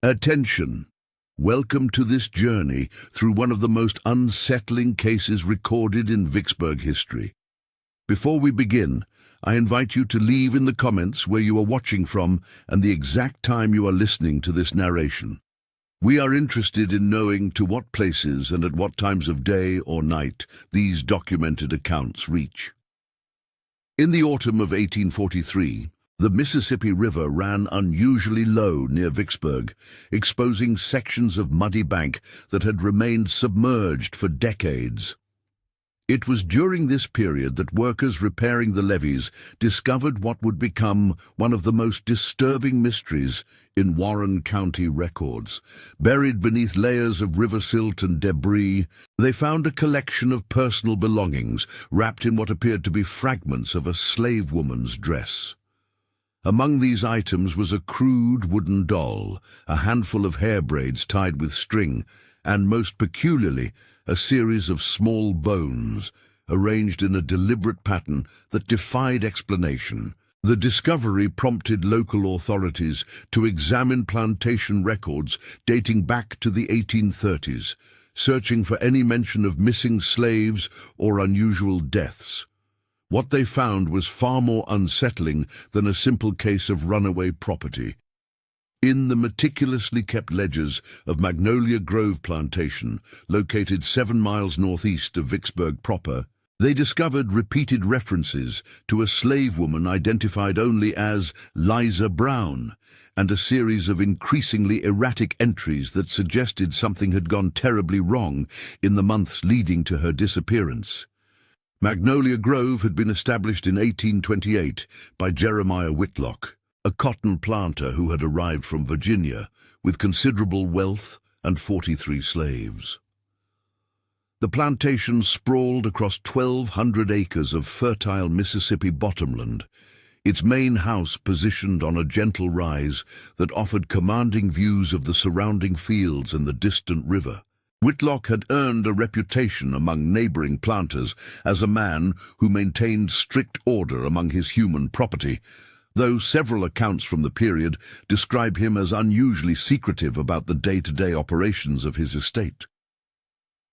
Attention! Welcome to this journey through one of the most unsettling cases recorded in Vicksburg history. Before we begin, I invite you to leave in the comments where you are watching from and the exact time you are listening to this narration. We are interested in knowing to what places and at what times of day or night these documented accounts reach. In the autumn of 1843, the Mississippi River ran unusually low near Vicksburg, exposing sections of muddy bank that had remained submerged for decades. It was during this period that workers repairing the levees discovered what would become one of the most disturbing mysteries in Warren County records. Buried beneath layers of river silt and debris, they found a collection of personal belongings wrapped in what appeared to be fragments of a slave woman's dress. Among these items was a crude wooden doll, a handful of hair braids tied with string, and most peculiarly, a series of small bones, arranged in a deliberate pattern that defied explanation. The discovery prompted local authorities to examine plantation records dating back to the 1830s, searching for any mention of missing slaves or unusual deaths. What they found was far more unsettling than a simple case of runaway property. In the meticulously kept ledgers of Magnolia Grove Plantation, located 7 miles northeast of Vicksburg proper, they discovered repeated references to a slave woman identified only as Liza Brown, and a series of increasingly erratic entries that suggested something had gone terribly wrong in the months leading to her disappearance. Magnolia Grove had been established in 1828 by Jeremiah Whitlock, a cotton planter who had arrived from Virginia with considerable wealth and 43 slaves. The plantation sprawled across 1,200 acres of fertile Mississippi bottomland, its main house positioned on a gentle rise that offered commanding views of the surrounding fields and the distant river. Whitlock had earned a reputation among neighboring planters as a man who maintained strict order among his human property, though several accounts from the period describe him as unusually secretive about the day-to-day operations of his estate.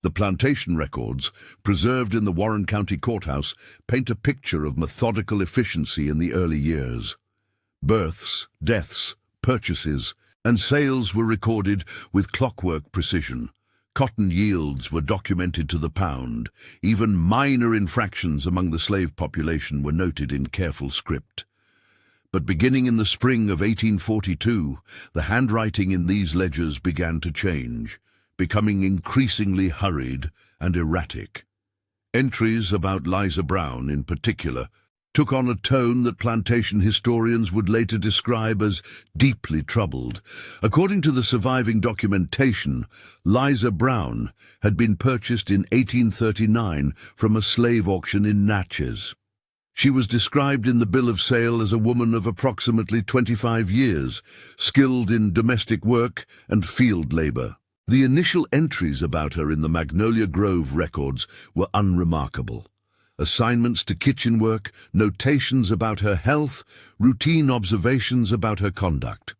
The plantation records, preserved in the Warren County Courthouse, paint a picture of methodical efficiency in the early years. Births, deaths, purchases, and sales were recorded with clockwork precision. Cotton yields were documented to the pound. Even minor infractions among the slave population were noted in careful script. But beginning in the spring of 1842, the handwriting in these ledgers began to change, becoming increasingly hurried and erratic. Entries about Liza Brown, in particular, took on a tone that plantation historians would later describe as deeply troubled. According to the surviving documentation, Liza Brown had been purchased in 1839 from a slave auction in Natchez. She was described in the bill of sale as a woman of approximately 25 years, skilled in domestic work and field labor. The initial entries about her in the Magnolia Grove records were unremarkable. Assignments to kitchen work, notations about her health, routine observations about her conduct.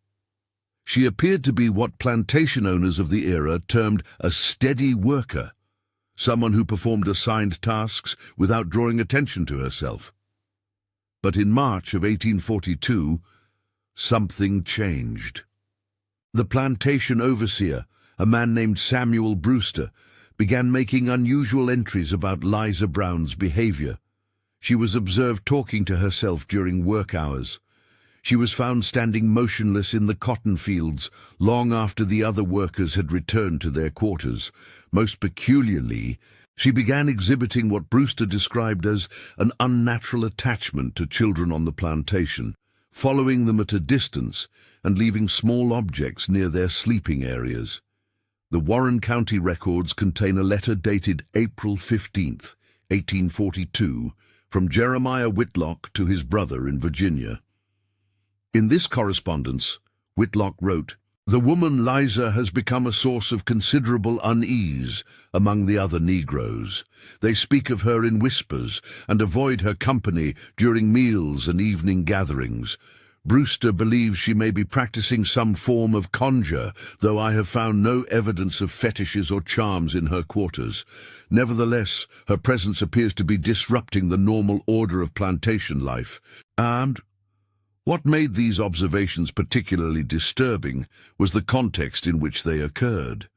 She appeared to be what plantation owners of the era termed a steady worker, someone who performed assigned tasks without drawing attention to herself. But in March of 1842, something changed. The plantation overseer, a man named Samuel Brewster, began making unusual entries about Liza Brown's behavior. She was observed talking to herself during work hours. She was found standing motionless in the cotton fields long after the other workers had returned to their quarters. Most peculiarly, she began exhibiting what Brewster described as an unnatural attachment to children on the plantation, following them at a distance and leaving small objects near their sleeping areas. The Warren County records contain a letter dated April 15, 1842, from Jeremiah Whitlock to his brother in Virginia. In this correspondence, Whitlock wrote, "The woman Liza has become a source of considerable unease among the other Negroes. They speak of her in whispers and avoid her company during meals and evening gatherings. Brewster believes she may be practicing some form of conjure, though I have found no evidence of fetishes or charms in her quarters. Nevertheless, her presence appears to be disrupting the normal order of plantation life. And what made these observations particularly disturbing was the context in which they occurred.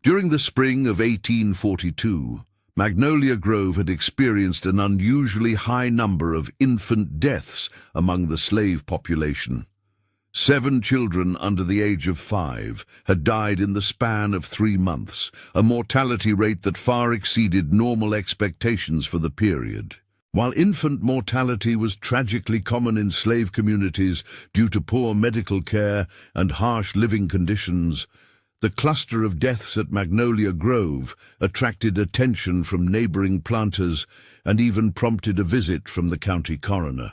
During the spring of 1842, Magnolia Grove had experienced an unusually high number of infant deaths among the slave population. 7 children under the age of 5 had died in the span of 3 months, a mortality rate that far exceeded normal expectations for the period. While infant mortality was tragically common in slave communities due to poor medical care and harsh living conditions, the cluster of deaths at Magnolia Grove attracted attention from neighboring planters and even prompted a visit from the county coroner.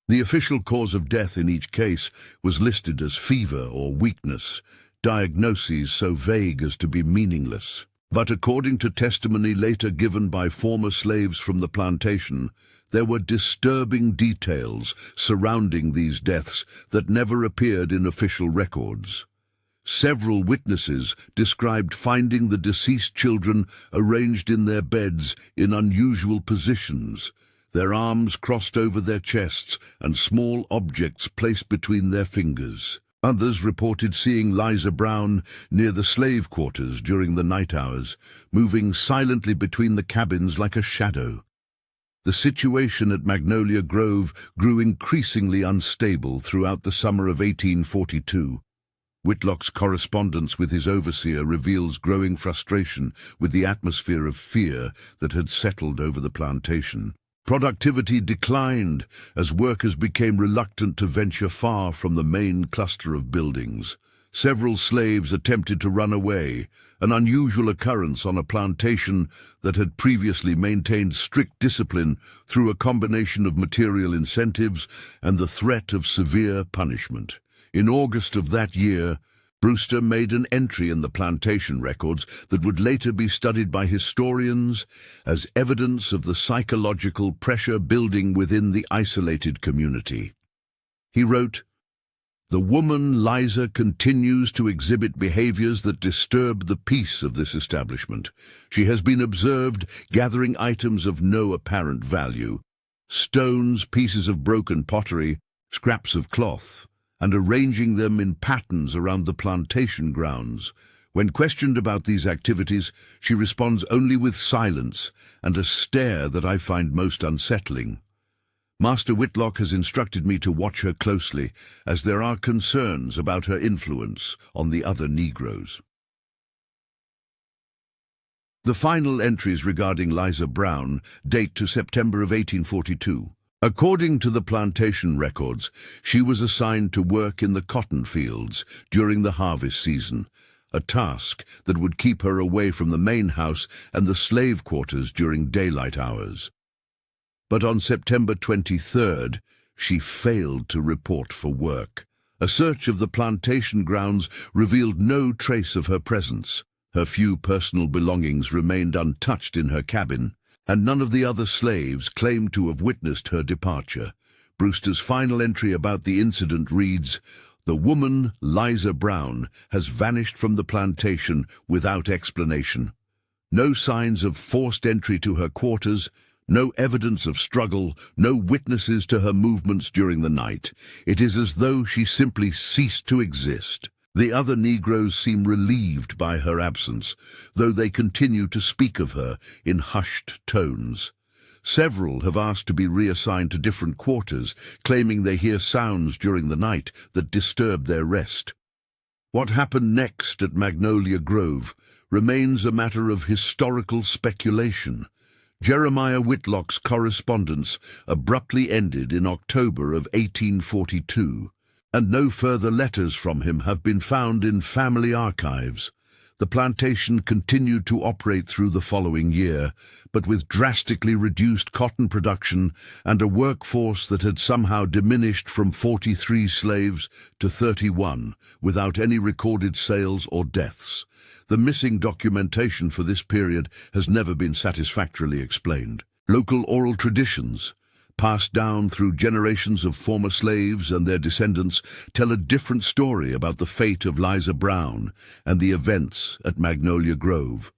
The official cause of death in each case was listed as fever or weakness, diagnoses so vague as to be meaningless. But according to testimony later given by former slaves from the plantation, there were disturbing details surrounding these deaths that never appeared in official records. Several witnesses described finding the deceased children arranged in their beds in unusual positions, their arms crossed over their chests and small objects placed between their fingers. Others reported seeing Liza Brown near the slave quarters during the night hours, moving silently between the cabins like a shadow. The situation at Magnolia Grove grew increasingly unstable throughout the summer of 1842. Whitlock's correspondence with his overseer reveals growing frustration with the atmosphere of fear that had settled over the plantation. Productivity declined as workers became reluctant to venture far from the main cluster of buildings. Several slaves attempted to run away, an unusual occurrence on a plantation that had previously maintained strict discipline through a combination of material incentives and the threat of severe punishment. In August of that year, Brewster made an entry in the plantation records that would later be studied by historians as evidence of the psychological pressure building within the isolated community. He wrote, "The woman Liza continues to exhibit behaviors that disturb the peace of this establishment. She has been observed gathering items of no apparent value, stones, pieces of broken pottery, scraps of cloth, and arranging them in patterns around the plantation grounds. When questioned about these activities, she responds only with silence and a stare that I find most unsettling. Master Whitlock has instructed me to watch her closely, as there are concerns about her influence on the other Negroes." The final entries regarding Liza Brown date to September of 1842. According to the plantation records, she was assigned to work in the cotton fields during the harvest season, a task that would keep her away from the main house and the slave quarters during daylight hours. But on September 23rd, she failed to report for work. A search of the plantation grounds revealed no trace of her presence. Her few personal belongings remained untouched in her cabin, and none of the other slaves claimed to have witnessed her departure. Brewster's final entry about the incident reads, "The woman, Liza Brown, has vanished from the plantation without explanation. No signs of forced entry to her quarters, no evidence of struggle, no witnesses to her movements during the night. It is as though she simply ceased to exist." The other Negroes seem relieved by her absence, though they continue to speak of her in hushed tones. Several have asked to be reassigned to different quarters, claiming they hear sounds during the night that disturb their rest. What happened next at Magnolia Grove remains a matter of historical speculation. Jeremiah Whitlock's correspondence abruptly ended in October of 1842. And no further letters from him have been found in family archives. The plantation continued to operate through the following year, but with drastically reduced cotton production and a workforce that had somehow diminished from 43 slaves to 31, without any recorded sales or deaths. The missing documentation for this period has never been satisfactorily explained. Local oral traditions, passed down through generations of former slaves and their descendants, tell a different story about the fate of Liza Brown and the events at Magnolia Grove.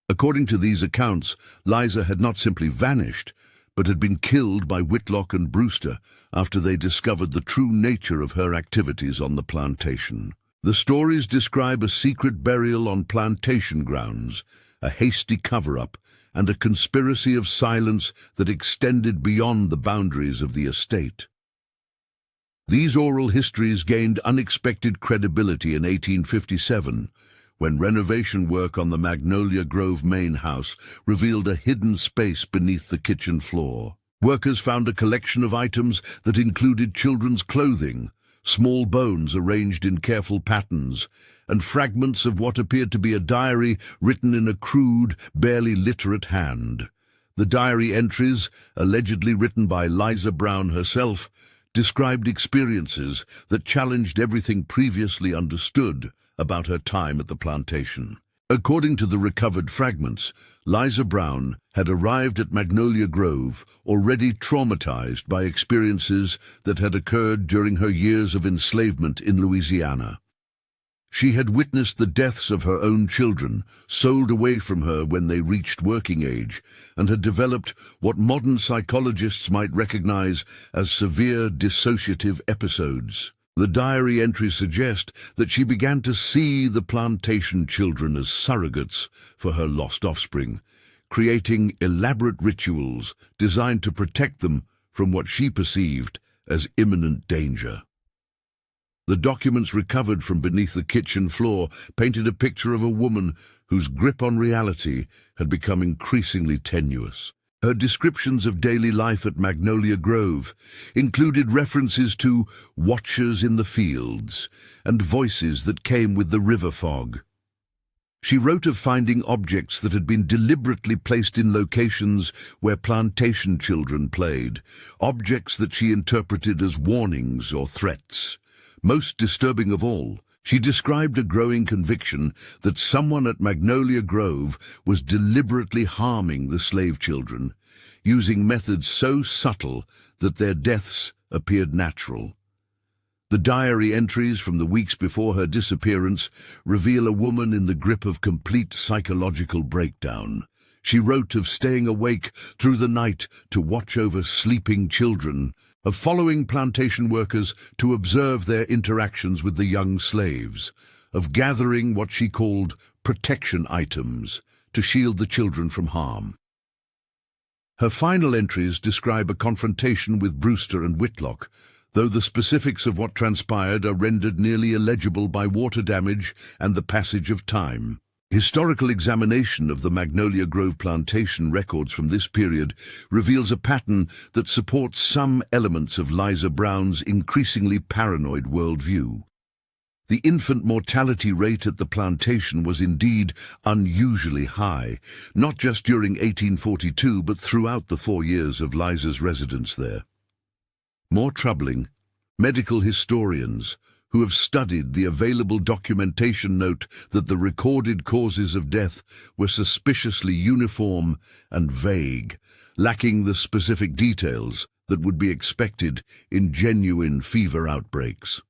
According to these accounts, Liza had not simply vanished, but had been killed by Whitlock and Brewster after they discovered the true nature of her activities on the plantation. The stories describe a secret burial on plantation grounds, a hasty cover-up, and a conspiracy of silence that extended beyond the boundaries of the estate. These oral histories gained unexpected credibility in 1857, when renovation work on the Magnolia Grove main house revealed a hidden space beneath the kitchen floor. Workers found a collection of items that included children's clothing, small bones arranged in careful patterns, and fragments of what appeared to be a diary written in a crude, barely literate hand. The diary entries, allegedly written by Liza Brown herself, described experiences that challenged everything previously understood about her time at the plantation. According to the recovered fragments, Liza Brown had arrived at Magnolia Grove already traumatized by experiences that had occurred during her years of enslavement in Louisiana. She had witnessed the deaths of her own children, sold away from her when they reached working age, and had developed what modern psychologists might recognize as severe dissociative episodes. The diary entries suggest that she began to see the plantation children as surrogates for her lost offspring, creating elaborate rituals designed to protect them from what she perceived as imminent danger. The documents recovered from beneath the kitchen floor painted a picture of a woman whose grip on reality had become increasingly tenuous. Her descriptions of daily life at Magnolia Grove included references to watchers in the fields and voices that came with the river fog. She wrote of finding objects that had been deliberately placed in locations where plantation children played, objects that she interpreted as warnings or threats. Most disturbing of all, she described a growing conviction that someone at Magnolia Grove was deliberately harming the slave children, using methods so subtle that their deaths appeared natural. The diary entries from the weeks before her disappearance reveal a woman in the grip of complete psychological breakdown. She wrote of staying awake through the night to watch over sleeping children, of following plantation workers to observe their interactions with the young slaves, of gathering what she called protection items to shield the children from harm. Her final entries describe a confrontation with Brewster and Whitlock, though the specifics of what transpired are rendered nearly illegible by water damage and the passage of time. Historical examination of the Magnolia Grove plantation records from this period reveals a pattern that supports some elements of Liza Brown's increasingly paranoid worldview. The infant mortality rate at the plantation was indeed unusually high, not just during 1842 but throughout the 4 years of Liza's residence there. More troubling, medical historians who have studied the available documentation note that the recorded causes of death were suspiciously uniform and vague, lacking the specific details that would be expected in genuine fever outbreaks.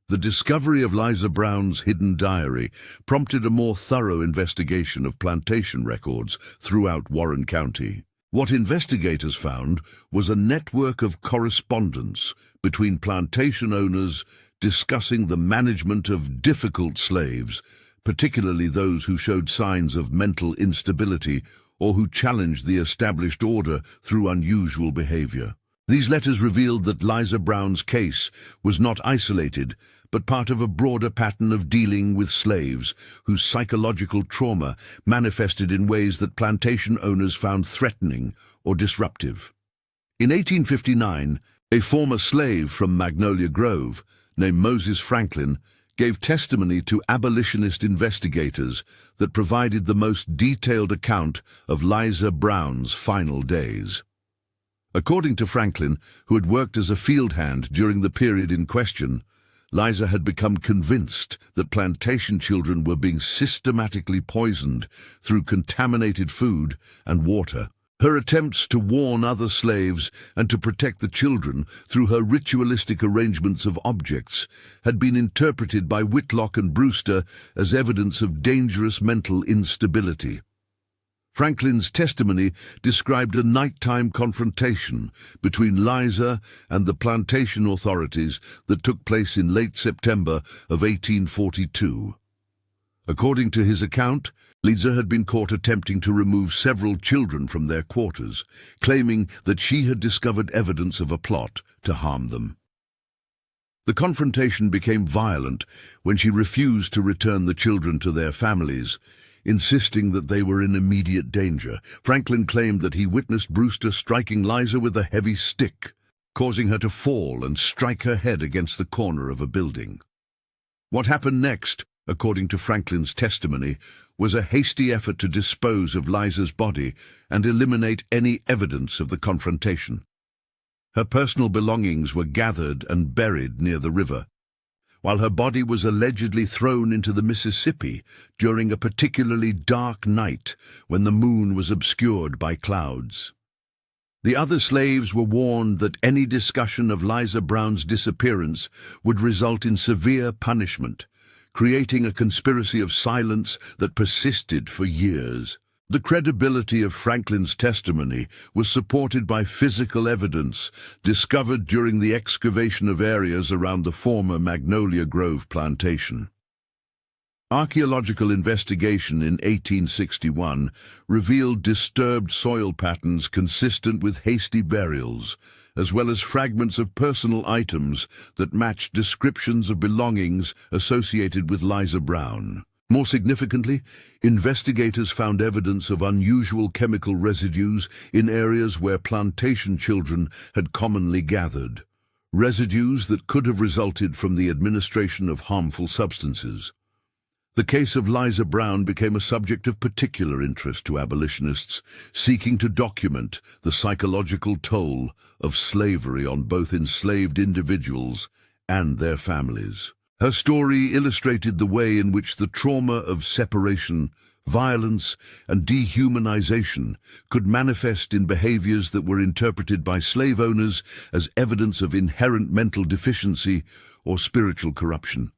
The discovery of Liza Brown's hidden diary prompted a more thorough investigation of plantation records throughout Warren County. What investigators found was a network of correspondence between plantation owners discussing the management of difficult slaves, particularly those who showed signs of mental instability or who challenged the established order through unusual behavior. These letters revealed that Liza Brown's case was not isolated, but part of a broader pattern of dealing with slaves whose psychological trauma manifested in ways that plantation owners found threatening or disruptive. In 1859, a former slave from Magnolia Grove, named Moses Franklin, gave testimony to abolitionist investigators that provided the most detailed account of Liza Brown's final days. According to Franklin, who had worked as a field hand during the period in question, Liza had become convinced that plantation children were being systematically poisoned through contaminated food and water. Her attempts to warn other slaves and to protect the children through her ritualistic arrangements of objects had been interpreted by Whitlock and Brewster as evidence of dangerous mental instability. Franklin's testimony described a nighttime confrontation between Liza and the plantation authorities that took place in late September of 1842. According to his account, Liza had been caught attempting to remove several children from their quarters, claiming that she had discovered evidence of a plot to harm them. The confrontation became violent when she refused to return the children to their families, insisting that they were in immediate danger. Franklin claimed that he witnessed Brewster striking Liza with a heavy stick, causing her to fall and strike her head against the corner of a building. What happened next, according to Franklin's testimony, was a hasty effort to dispose of Liza's body and eliminate any evidence of the confrontation. Her personal belongings were gathered and buried near the river, while her body was allegedly thrown into the Mississippi during a particularly dark night when the moon was obscured by clouds. The other slaves were warned that any discussion of Liza Brown's disappearance would result in severe punishment, creating a conspiracy of silence that persisted for years. The credibility of Franklin's testimony was supported by physical evidence discovered during the excavation of areas around the former Magnolia Grove plantation. Archaeological investigation in 1861 revealed disturbed soil patterns consistent with hasty burials, as well as fragments of personal items that matched descriptions of belongings associated with Liza Brown. More significantly, investigators found evidence of unusual chemical residues in areas where plantation children had commonly gathered, residues that could have resulted from the administration of harmful substances. The case of Liza Brown became a subject of particular interest to abolitionists, seeking to document the psychological toll of slavery on both enslaved individuals and their families. Her story illustrated the way in which the trauma of separation, violence, and dehumanization could manifest in behaviors that were interpreted by slave owners as evidence of inherent mental deficiency or spiritual corruption.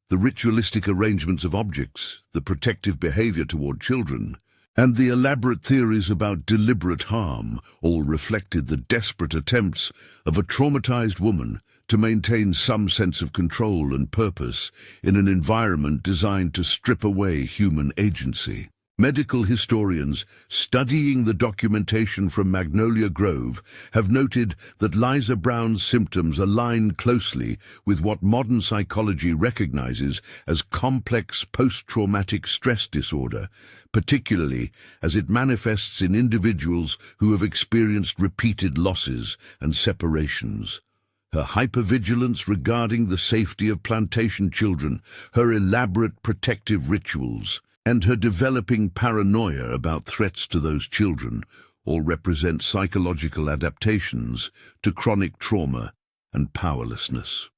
The ritualistic arrangements of objects, the protective behavior toward children, and the elaborate theories about deliberate harm all reflected the desperate attempts of a traumatized woman to maintain some sense of control and purpose in an environment designed to strip away human agency. Medical historians studying the documentation from Magnolia Grove have noted that Liza Brown's symptoms align closely with what modern psychology recognizes as complex post-traumatic stress disorder, particularly as it manifests in individuals who have experienced repeated losses and separations. Her hypervigilance regarding the safety of plantation children, her elaborate protective rituals, and her developing paranoia about threats to those children all represent psychological adaptations to chronic trauma and powerlessness.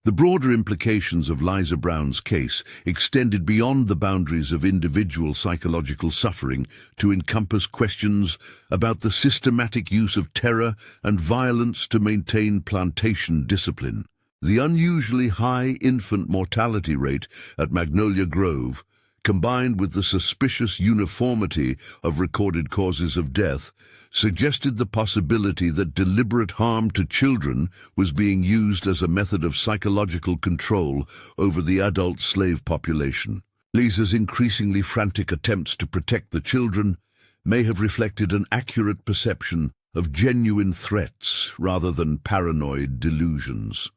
The broader implications of Liza Brown's case extended beyond the boundaries of individual psychological suffering to encompass questions about the systematic use of terror and violence to maintain plantation discipline. The unusually high infant mortality rate at Magnolia Grove, combined with the suspicious uniformity of recorded causes of death, suggested the possibility that deliberate harm to children was being used as a method of psychological control over the adult slave population. Liza's increasingly frantic attempts to protect the children may have reflected an accurate perception of genuine threats rather than paranoid delusions.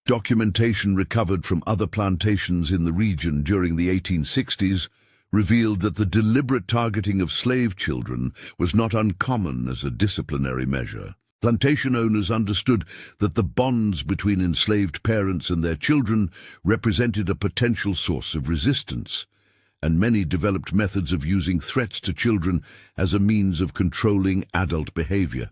Documentation recovered from other plantations in the region during the 1860s revealed that the deliberate targeting of slave children was not uncommon as a disciplinary measure. Plantation owners understood that the bonds between enslaved parents and their children represented a potential source of resistance, and many developed methods of using threats to children as a means of controlling adult behavior.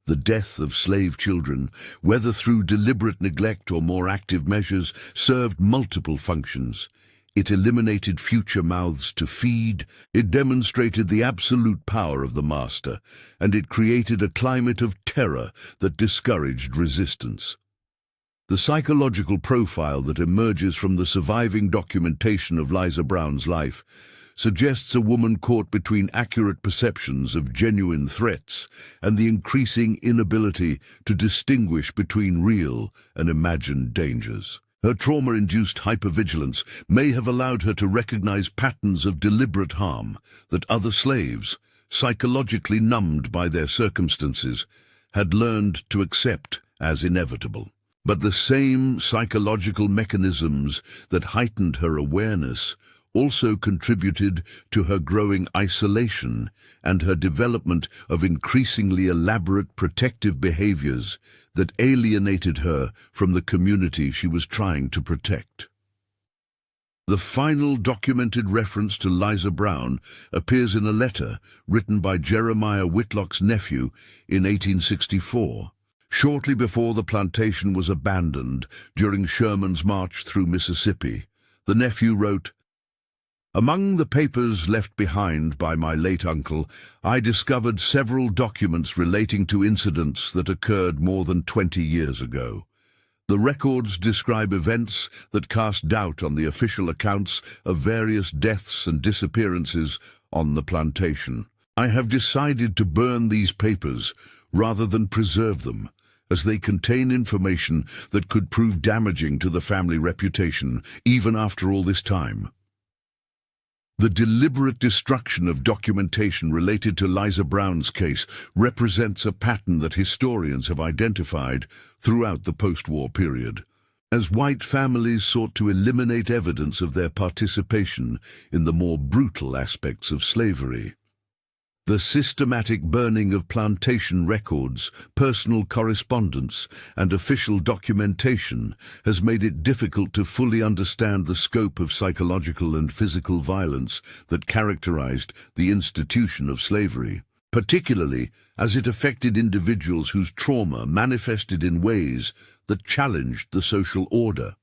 The death of slave children, whether through deliberate neglect or more active measures, served multiple functions. It eliminated future mouths to feed, it demonstrated the absolute power of the master, and it created a climate of terror that discouraged resistance. The psychological profile that emerges from the surviving documentation of Liza Brown's life suggests a woman caught between accurate perceptions of genuine threats and the increasing inability to distinguish between real and imagined dangers. Her trauma-induced hypervigilance may have allowed her to recognize patterns of deliberate harm that other slaves, psychologically numbed by their circumstances, had learned to accept as inevitable. But the same psychological mechanisms that heightened her awareness also contributed to her growing isolation and her development of increasingly elaborate protective behaviors that alienated her from the community she was trying to protect. The final documented reference to Liza Brown appears in a letter written by Jeremiah Whitlock's nephew in 1864. Shortly before the plantation was abandoned during Sherman's march through Mississippi, the nephew wrote, "Among the papers left behind by my late uncle, I discovered several documents relating to incidents that occurred more than 20 years ago. The records describe events that cast doubt on the official accounts of various deaths and disappearances on the plantation. I have decided to burn these papers rather than preserve them, as they contain information that could prove damaging to the family reputation even after all this time." The deliberate destruction of documentation related to Liza Brown's case represents a pattern that historians have identified throughout the post-war period. As white families sought to eliminate evidence of their participation in the more brutal aspects of slavery, the systematic burning of plantation records, personal correspondence, and official documentation has made it difficult to fully understand the scope of psychological and physical violence that characterized the institution of slavery, particularly as it affected individuals whose trauma manifested in ways that challenged the social order.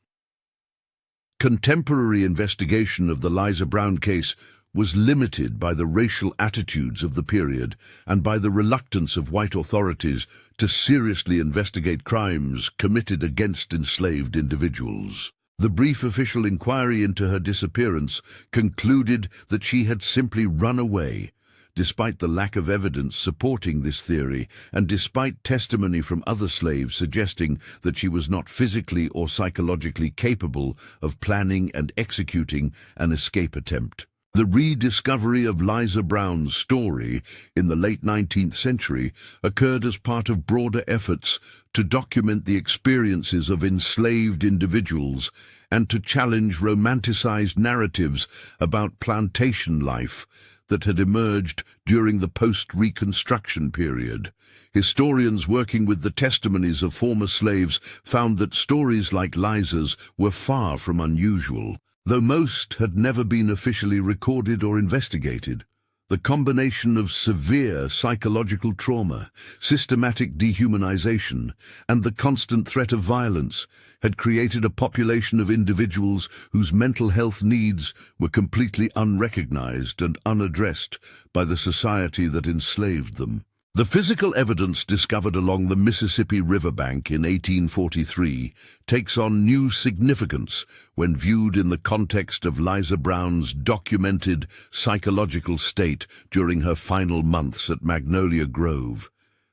Contemporary investigation of the Liza Brown case was limited by the racial attitudes of the period and by the reluctance of white authorities to seriously investigate crimes committed against enslaved individuals. The brief official inquiry into her disappearance concluded that she had simply run away, despite the lack of evidence supporting this theory and despite testimony from other slaves suggesting that she was not physically or psychologically capable of planning and executing an escape attempt. The rediscovery of Liza Brown's story in the late 19th century occurred as part of broader efforts to document the experiences of enslaved individuals and to challenge romanticized narratives about plantation life that had emerged during the post-Reconstruction period. Historians working with the testimonies of former slaves found that stories like Liza's were far from unusual. Though most had never been officially recorded or investigated, the combination of severe psychological trauma, systematic dehumanization, and the constant threat of violence had created a population of individuals whose mental health needs were completely unrecognized and unaddressed by the society that enslaved them. The physical evidence discovered along the Mississippi riverbank in 1843 takes on new significance when viewed in the context of Liza Brown's documented psychological state during her final months at Magnolia Grove.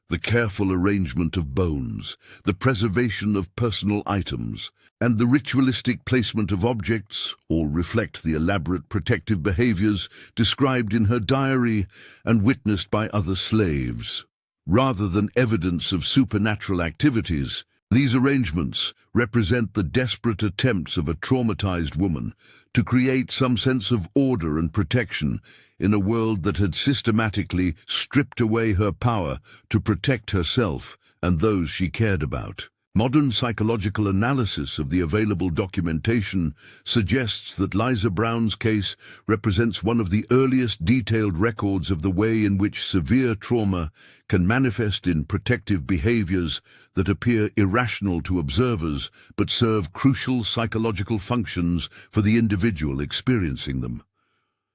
The careful arrangement of bones, the preservation of personal items, and the ritualistic placement of objects all reflect the elaborate protective behaviors described in her diary and witnessed by other slaves. Rather than evidence of supernatural activities, these arrangements represent the desperate attempts of a traumatized woman to create some sense of order and protection in a world that had systematically stripped away her power to protect herself and those she cared about. Modern psychological analysis of the available documentation suggests that Liza Brown's case represents one of the earliest detailed records of the way in which severe trauma can manifest in protective behaviors that appear irrational to observers but serve crucial psychological functions for the individual experiencing them.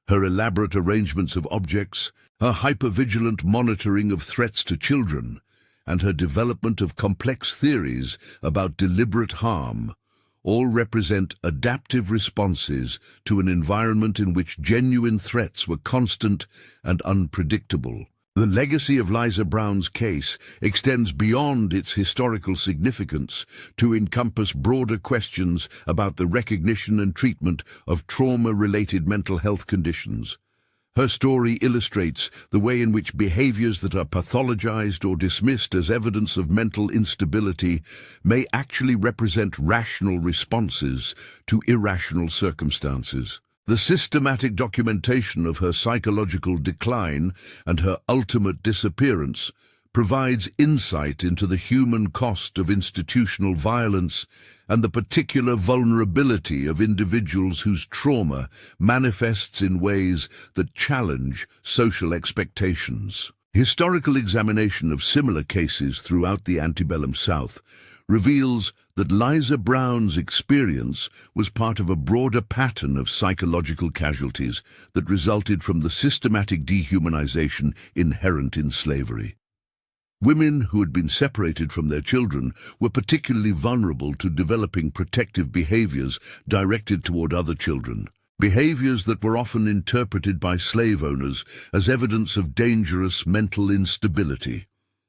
Her elaborate arrangements of objects, her hypervigilant monitoring of threats to children, and her development of complex theories about deliberate harm all represent adaptive responses to an environment in which genuine threats were constant and unpredictable. The legacy of Liza Brown's case extends beyond its historical significance to encompass broader questions about the recognition and treatment of trauma-related mental health conditions. Her story illustrates the way in which behaviors that are pathologized or dismissed as evidence of mental instability may actually represent rational responses to irrational circumstances. The systematic documentation of her psychological decline and her ultimate disappearance provides insight into the human cost of institutional violence and the particular vulnerability of individuals whose trauma manifests in ways that challenge social expectations. Historical examination of similar cases throughout the antebellum South reveals that Liza Brown's experience was part of a broader pattern of psychological casualties that resulted from the systematic dehumanization inherent in slavery. Women who had been separated from their children were particularly vulnerable to developing protective behaviors directed toward other children, behaviors that were often interpreted by slave owners as evidence of dangerous mental instability.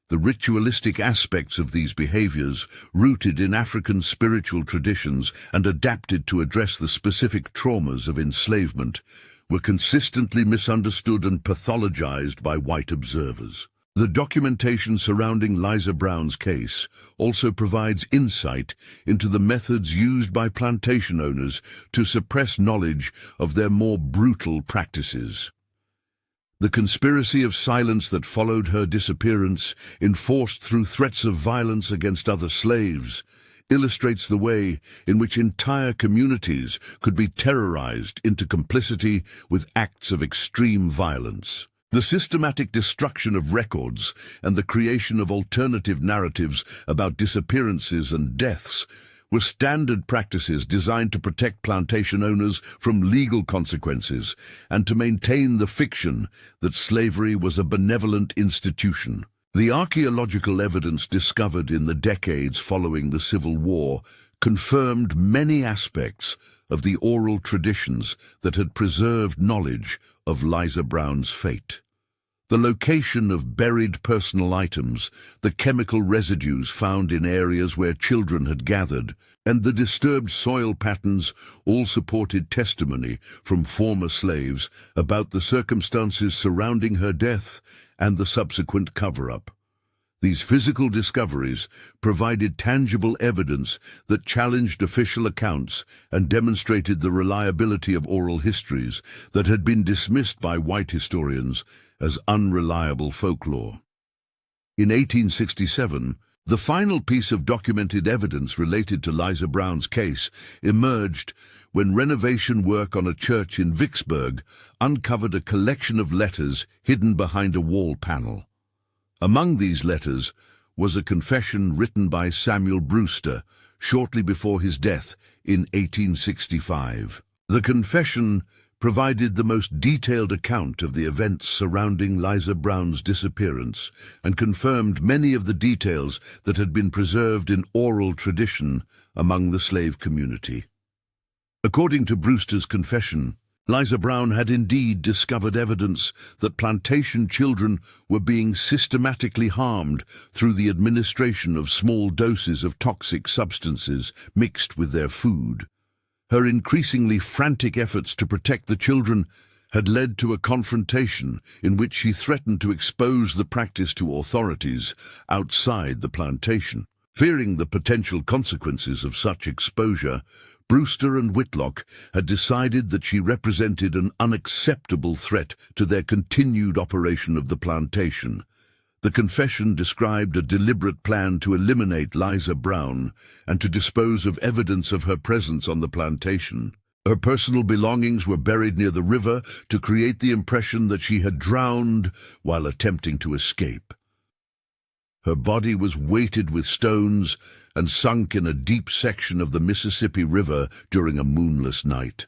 The ritualistic aspects of these behaviors, rooted in African spiritual traditions and adapted to address the specific traumas of enslavement, were consistently misunderstood and pathologized by white observers. The documentation surrounding Liza Brown's case also provides insight into the methods used by plantation owners to suppress knowledge of their more brutal practices. The conspiracy of silence that followed her disappearance, enforced through threats of violence against other slaves, illustrates the way in which entire communities could be terrorized into complicity with acts of extreme violence. The systematic destruction of records and the creation of alternative narratives about disappearances and deaths were standard practices designed to protect plantation owners from legal consequences and to maintain the fiction that slavery was a benevolent institution. The archaeological evidence discovered in the decades following the Civil War confirmed many aspects of the oral traditions that had preserved knowledge of Liza Brown's fate. The location of buried personal items, the chemical residues found in areas where children had gathered, and the disturbed soil patterns all supported testimony from former slaves about the circumstances surrounding her death and the subsequent cover-up. These physical discoveries provided tangible evidence that challenged official accounts and demonstrated the reliability of oral histories that had been dismissed by white historians as unreliable folklore. In 1867, the final piece of documented evidence related to Liza Brown's case emerged when renovation work on a church in Vicksburg uncovered a collection of letters hidden behind a wall panel. Among these letters was a confession written by Samuel Brewster shortly before his death in 1865. The confession provided the most detailed account of the events surrounding Liza Brown's disappearance and confirmed many of the details that had been preserved in oral tradition among the slave community. According to Brewster's confession, Liza Brown had indeed discovered evidence that plantation children were being systematically harmed through the administration of small doses of toxic substances mixed with their food. Her increasingly frantic efforts to protect the children had led to a confrontation in which she threatened to expose the practice to authorities outside the plantation. Fearing the potential consequences of such exposure, Brewster and Whitlock had decided that she represented an unacceptable threat to their continued operation of the plantation. The confession described a deliberate plan to eliminate Liza Brown and to dispose of evidence of her presence on the plantation. Her personal belongings were buried near the river to create the impression that she had drowned while attempting to escape. Her body was weighted with stones and sunk in a deep section of the Mississippi River during a moonless night.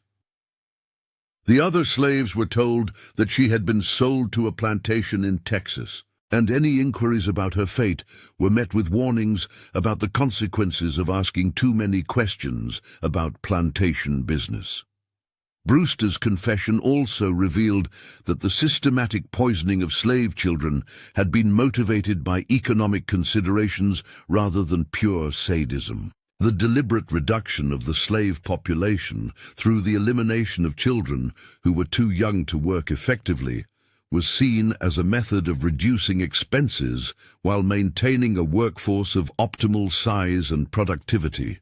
The other slaves were told that she had been sold to a plantation in Texas, and any inquiries about her fate were met with warnings about the consequences of asking too many questions about plantation business. Brewster's confession also revealed that the systematic poisoning of slave children had been motivated by economic considerations rather than pure sadism. The deliberate reduction of the slave population through the elimination of children who were too young to work effectively was seen as a method of reducing expenses while maintaining a workforce of optimal size and productivity.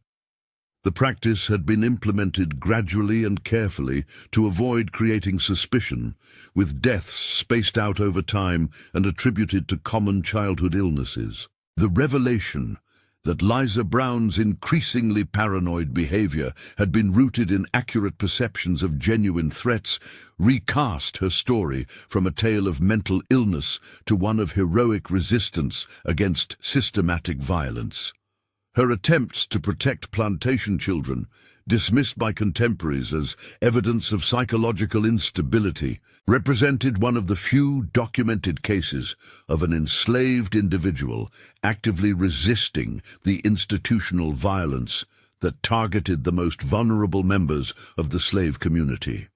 The practice had been implemented gradually and carefully to avoid creating suspicion, with deaths spaced out over time and attributed to common childhood illnesses. The revelation that Liza Brown's increasingly paranoid behavior had been rooted in accurate perceptions of genuine threats recast her story from a tale of mental illness to one of heroic resistance against systematic violence. Her attempts to protect plantation children, dismissed by contemporaries as evidence of psychological instability, represented one of the few documented cases of an enslaved individual actively resisting the institutional violence that targeted the most vulnerable members of the slave community.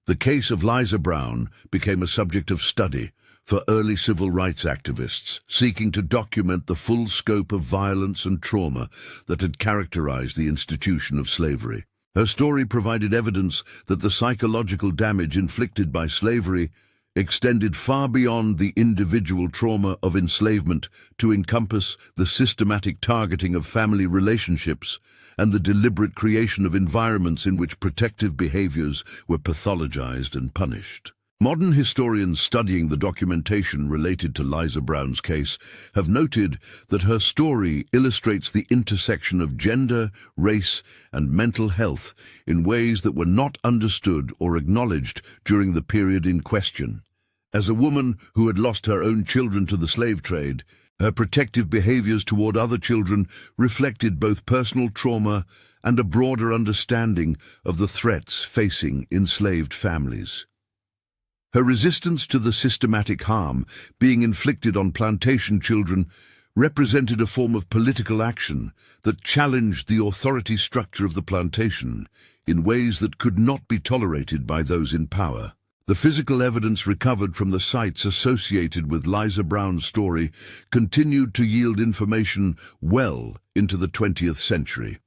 The case of Liza Brown became a subject of study for early civil rights activists seeking to document the full scope of violence and trauma that had characterized the institution of slavery. Her story provided evidence that the psychological damage inflicted by slavery extended far beyond the individual trauma of enslavement to encompass the systematic targeting of family relationships and the deliberate creation of environments in which protective behaviors were pathologized and punished. Modern historians studying the documentation related to Liza Brown's case have noted that her story illustrates the intersection of gender, race, and mental health in ways that were not understood or acknowledged during the period in question. As a woman who had lost her own children to the slave trade, her protective behaviors toward other children reflected both personal trauma and a broader understanding of the threats facing enslaved families. Her resistance to the systematic harm being inflicted on plantation children represented a form of political action that challenged the authority structure of the plantation in ways that could not be tolerated by those in power. The physical evidence recovered from the sites associated with Liza Brown's story continued to yield information well into the 20th century.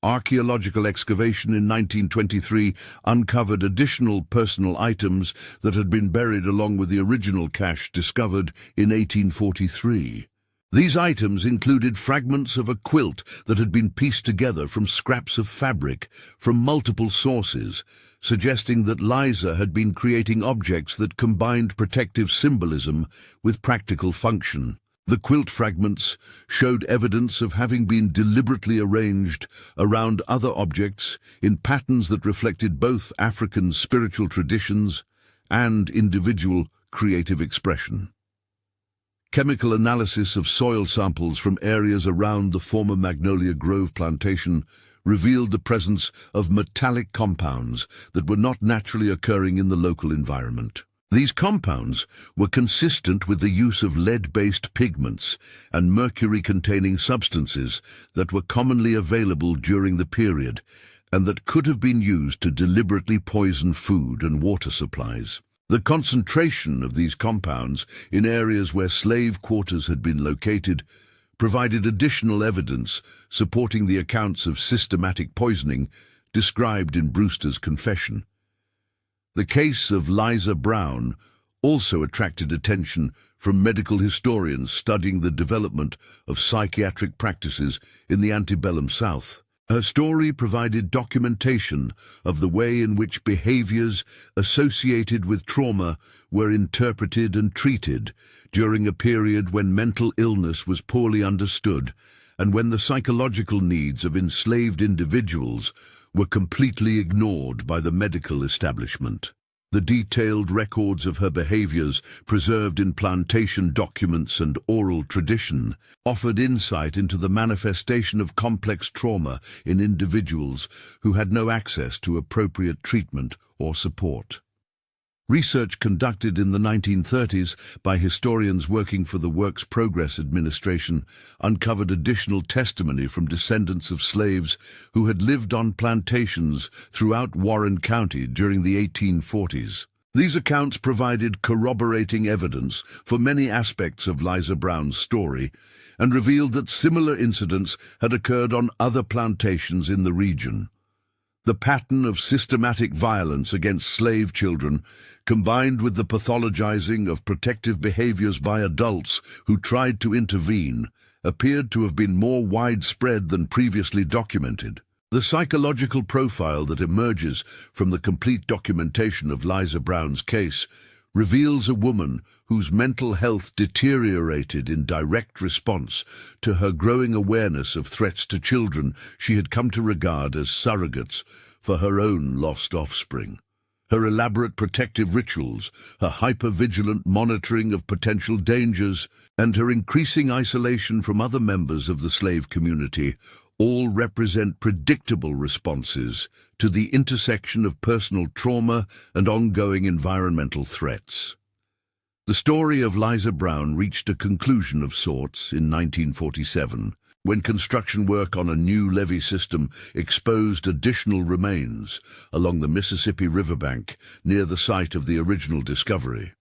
Archaeological excavation in 1923 uncovered additional personal items that had been buried along with the original cache discovered in 1843. These items included fragments of a quilt that had been pieced together from scraps of fabric from multiple sources, suggesting that Liza had been creating objects that combined protective symbolism with practical function. The quilt fragments showed evidence of having been deliberately arranged around other objects in patterns that reflected both African spiritual traditions and individual creative expression. Chemical analysis of soil samples from areas around the former Magnolia Grove plantation revealed the presence of metallic compounds that were not naturally occurring in the local environment. These compounds were consistent with the use of lead-based pigments and mercury-containing substances that were commonly available during the period and that could have been used to deliberately poison food and water supplies. The concentration of these compounds in areas where slave quarters had been located provided additional evidence supporting the accounts of systematic poisoning described in Brewster's confession. The case of Liza Brown also attracted attention from medical historians studying the development of psychiatric practices in the antebellum South. Her story provided documentation of the way in which behaviors associated with trauma were interpreted and treated during a period when mental illness was poorly understood and when the psychological needs of enslaved individuals were completely ignored by the medical establishment. The detailed records of her behaviors, preserved in plantation documents and oral tradition, offered insight into the manifestation of complex trauma in individuals who had no access to appropriate treatment or support. Research conducted in the 1930s by historians working for the Works Progress Administration uncovered additional testimony from descendants of slaves who had lived on plantations throughout Warren County during the 1840s. These accounts provided corroborating evidence for many aspects of Liza Brown's story and revealed that similar incidents had occurred on other plantations in the region. The pattern of systematic violence against slave children, combined with the pathologizing of protective behaviors by adults who tried to intervene, appeared to have been more widespread than previously documented. The psychological profile that emerges from the complete documentation of Liza Brown's case reveals a woman whose mental health deteriorated in direct response to her growing awareness of threats to children she had come to regard as surrogates for her own lost offspring. Her elaborate protective rituals, her hyper-vigilant monitoring of potential dangers, and her increasing isolation from other members of the slave community all represent predictable responses to the intersection of personal trauma and ongoing environmental threats. The story of Liza Brown reached a conclusion of sorts in 1947, when construction work on a new levee system exposed additional remains along the Mississippi riverbank near the site of the original discovery.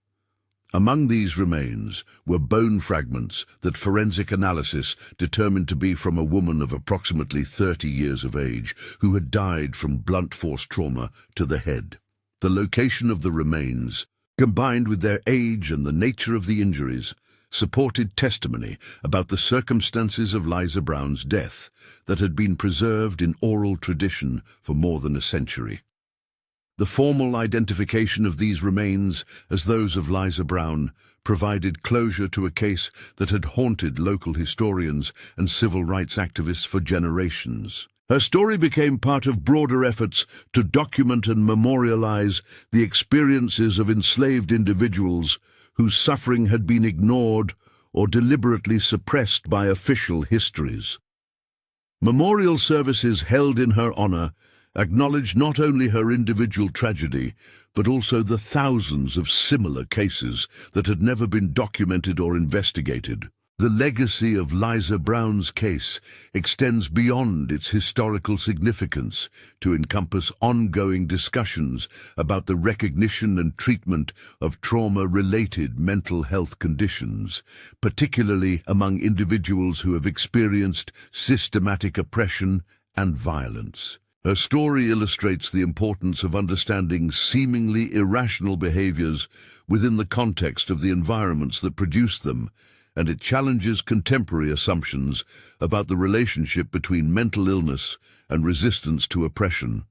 Among these remains were bone fragments that forensic analysis determined to be from a woman of approximately 30 years of age who had died from blunt force trauma to the head. The location of the remains, combined with their age and the nature of the injuries, supported testimony about the circumstances of Liza Brown's death that had been preserved in oral tradition for more than a century. The formal identification of these remains as those of Liza Brown provided closure to a case that had haunted local historians and civil rights activists for generations. Her story became part of broader efforts to document and memorialize the experiences of enslaved individuals whose suffering had been ignored or deliberately suppressed by official histories. Memorial services held in her honor acknowledged not only her individual tragedy, but also the thousands of similar cases that had never been documented or investigated. The legacy of Liza Brown's case extends beyond its historical significance to encompass ongoing discussions about the recognition and treatment of trauma-related mental health conditions, particularly among individuals who have experienced systematic oppression and violence. Her story illustrates the importance of understanding seemingly irrational behaviors within the context of the environments that produced them, and it challenges contemporary assumptions about the relationship between mental illness and resistance to oppression.